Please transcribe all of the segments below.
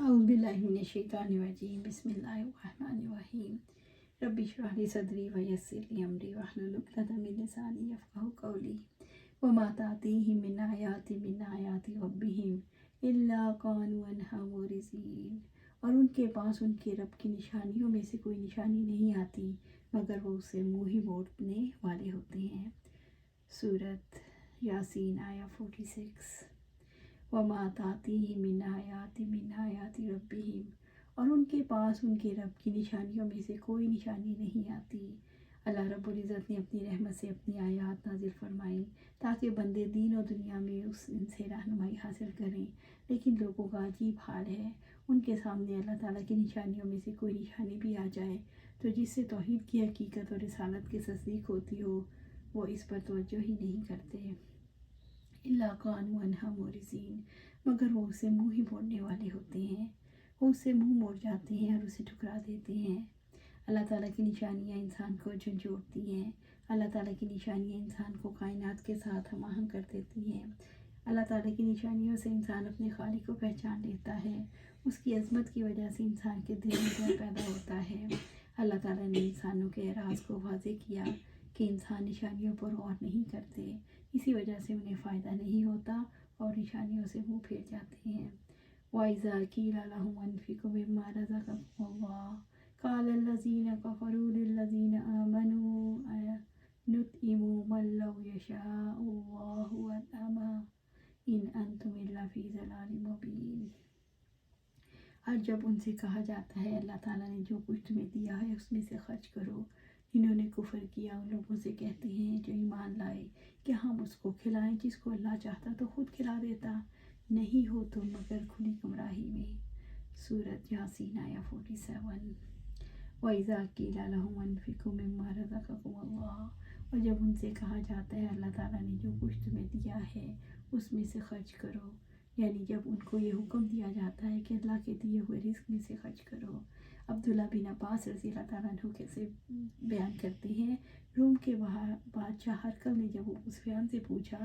اعوذ باللہ من الشیطان الرجیم بسم اللہ الرحمن الرحیم رب اشرح لی صدری ویسر لی امری واحلل عقدۃ من لسانی یفقہوا قولی وما تأتیہم من آیات ربہم الا قالوا عنہا معرضین، اور ان کے پاس ان کے رب کی نشانیوں میں سے کوئی نشانی نہیں آتی مگر وہ اسے منہ ہی موڑنے والے ہوتے ہیں۔ سورۃ یاسین آیا 46۔ وما تأتیہم من آیات ربہم، اور ان کے پاس ان کے رب کی نشانیوں میں سے کوئی نشانی نہیں آتی۔ اللہ رب العزت نے اپنی رحمت سے اپنی آیات نازل فرمائیں تاکہ بندے دین و دنیا میں ان سے رہنمائی حاصل کریں، لیکن لوگوں کا عجیب حال ہے، ان کے سامنے اللہ تعالیٰ کی نشانیوں میں سے کوئی نشانی بھی آ جائے تو جس سے توحید کی حقیقت اور رسالت کی تصدیق ہوتی ہو، وہ اس پر توجہ ہی نہیں کرتے۔ الا قالوا عنہا معرضین، مگر وہ اسے منہ ہی موڑنے والے ہوتے ہیں، وہ اسے منہ موڑ جاتے ہیں اور اسے ٹھکرا دیتے ہیں۔ اللہ تعالیٰ کی نشانیاں انسان کو جھنجھوڑتی ہیں، اللہ تعالیٰ کی نشانیاں انسان کو کائنات کے ساتھ ہم آہنگ کر دیتی ہیں۔ اللہ تعالیٰ کی نشانیوں سے انسان اپنے خالق کو پہچان لیتا ہے، اس کی عظمت کی وجہ سے انسان کے دل میں ڈر پیدا ہوتا ہے۔ اللہ تعالیٰ نے انسانوں کے اعراض کو واضح کیا کہ انسان نشانیوں پر غور نہیں کرتے، اسی وجہ سے انہیں فائدہ نہیں ہوتا اور نشانیوں سے منہ پھیر جاتے ہیں۔ وَإِذَا قِيلَ لَهُمْ أَنفِقُوا مِمَّا رَزَقَكُمُ اللَّهُ قَالَ الَّذِينَ كَفَرُوا لِلَّذِينَ آمَنُوا أَنُطْعِمُ مَن لَّوْ يَشَاءُ اللَّهُ أَطْعَمَهُ إِنْ أَنتُمْ إِلَّا فِي ضَلَالٍ مُّبِينٍ۔ اور جب ان سے کہا جاتا ہے اللہ تعالیٰ نے جو کچھ تمہیں دیا ہے اس میں سے خرچ کرو، جنہوں نے کفر کیا ان لوگوں سے کہتے ہیں جو ایمان لائے کہ ہم اس کو کھلائیں جس کو اللہ چاہتا تو خود کھلا دیتا، نہیں ہو تو مگر کھلی گمراہی میں۔ سورۃ یاسین آیا 47۔ وَإِذَا قِيلَ لَهُمْ أَنفِقُوا مِمَّا رَزَقَكُمُ اللَّهُ، اور جب ان سے کہا جاتا ہے اللہ تعالیٰ نے جو کچھ تمہیں دیا ہے اس میں سے خرچ کرو، یعنی جب ان کو یہ حکم دیا جاتا ہے کہ اللہ کے دیے ہوئے رزق میں سے خرچ کرو۔ عبداللہ بن عباس رضی اللہ تعالیٰ عنہ کیسے بیان کرتے ہیں، روم کے بادشاہ ہرقل نے جب ابو سفیان سے پوچھا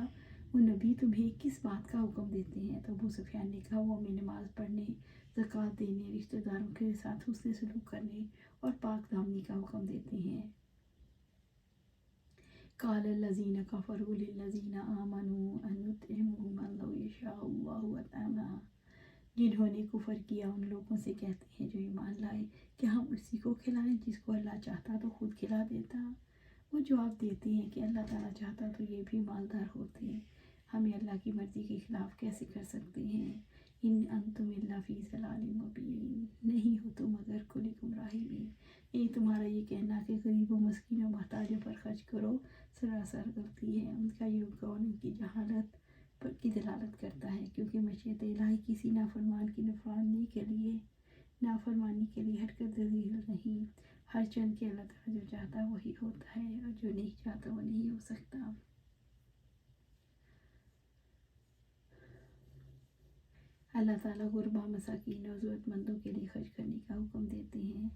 وہ نبی تمہیں کس بات کا حکم دیتے ہیں، تو ابو سفیان نے کہا وہ ہمیں نماز پڑھنے، زکوٰۃ دینے، رشتہ داروں کے ساتھ حسن سلوک کرنے اور پاک دامنی کا حکم دیتے ہیں۔ قال الذین کفروا للذین آمنوا أنطعم من لو یشاء اللہ أطعمہ، جنہوں نے کفر کیا ان لوگوں سے کہتے ہیں جو ایمان لائے کہ ہم اسی کو کھلائیں جس کو اللہ چاہتا تو خود کھلا دیتا۔ وہ جواب دیتے ہیں کہ اللہ تعالیٰ چاہتا تو یہ بھی مالدار ہوتے، ہمیں اللہ کی مرضی کے خلاف کیسے کر سکتے ہیں۔ ان انتم الا فی ضلال مبین، نہیں ہو تو مگر کھلی گمراہی میں۔ یعنی تمہارا یہ کہنا کہ غریبوں، مسکینوں، محتاجوں پر خرچ کرو سراسر غلطی ہے۔ ان کا یہ قول ان کی جہالت پر کی دلالت کرتا ہے، کیونکہ مشیت الہی کسی نافرمان کی نافرمانی کے لیے حرکت ذلیل نہیں، ہر چند کہ اللہ تعالیٰ جو چاہتا ہے وہی ہوتا ہے اور جو نہیں چاہتا وہ نہیں ہو سکتا۔ اللہ تعالیٰ غربا، مساکین اور ضرورت مندوں کے لیے خرچ کرنے کا حکم دیتے ہیں۔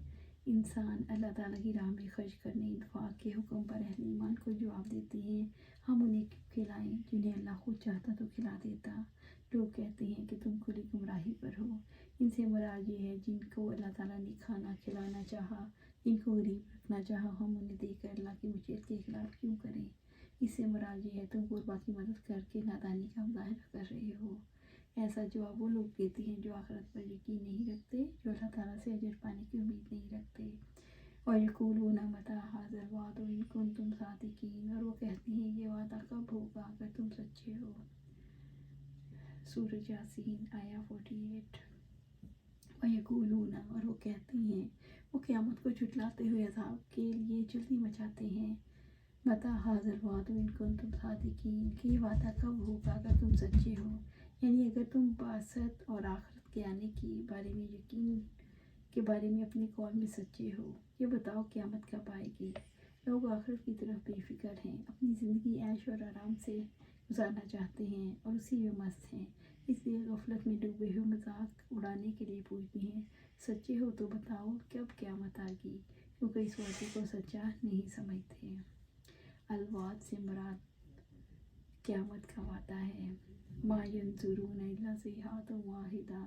انسان اللہ تعالیٰ کی راہ میں خرچ کرنے، انفاق کے حکم پر اہل ایمان کو جواب دیتے ہیں ہم انہیں کھلائیں جنہیں اللہ خود چاہتا تو کھلا دیتا۔ لوگ کہتے ہیں کہ تم کھلی گمراہی پر ہو، ان سے مراد یہ ہے جن کو اللہ تعالیٰ نے کھانا کھلانا چاہا، جن کو غریب رکھنا چاہا، ہم انہیں دے کر اللہ کی مشیت کے خلاف کیوں کریں۔ اس سے مراد یہ ہے تم غربا کی مدد کر کے نادانی کا مظاہرہ کر رہے ہو۔ ایسا جواب وہ لوگ دیتے ہیں جو آخرت پر یقین نہیں رکھتے، جو اللہ تعالیٰ سے اجر پانے کی امید نہیں رکھتے۔ وَيَقُولُونَ مَتَىٰ هَٰذَا الْوَعْدُ إِن كُنتُمْ صَادِقِينَ، اور وہ کہتے ہیں یہ وعدہ کب ہوگا اگر تم سچے ہو۔ سورۃ یاسین آیا 48۔ وَيَقُولُونَ، اور وہ کہتے ہیں، وہ قیامت کو جھٹلاتے ہوئے عذاب کے لیے جلدی مچاتے ہیں، مَتَىٰ هَٰذَا الْوَعْدُ إِن كُنتُمْ صَادِقِينَ، کہ یہ وعدہ کب ہوگا اگر تم سچے ہو، یعنی اگر تم بعثت اور آخرت کے آنے کے بارے میں یقین کے بارے میں اپنے قول میں سچے ہو۔ یہ بتاؤ قیامت کب آئے گی۔ لوگ آخرت کی طرف بے فکر ہیں، اپنی زندگی عیش اور آرام سے گزارنا چاہتے ہیں اور اسی میں مست ہیں، اس لیے غفلت میں ڈوبے ہوئے مذاق اڑانے کے لیے پوچھتے ہیں سچے ہو تو بتاؤ کب قیامت آئے گی، کیونکہ اس وعدے کو سچا نہیں سمجھتے۔ الوعد سے مراد قیامت کا وعدہ ہے۔ ما ینظرون الا صیحۃ واحدہ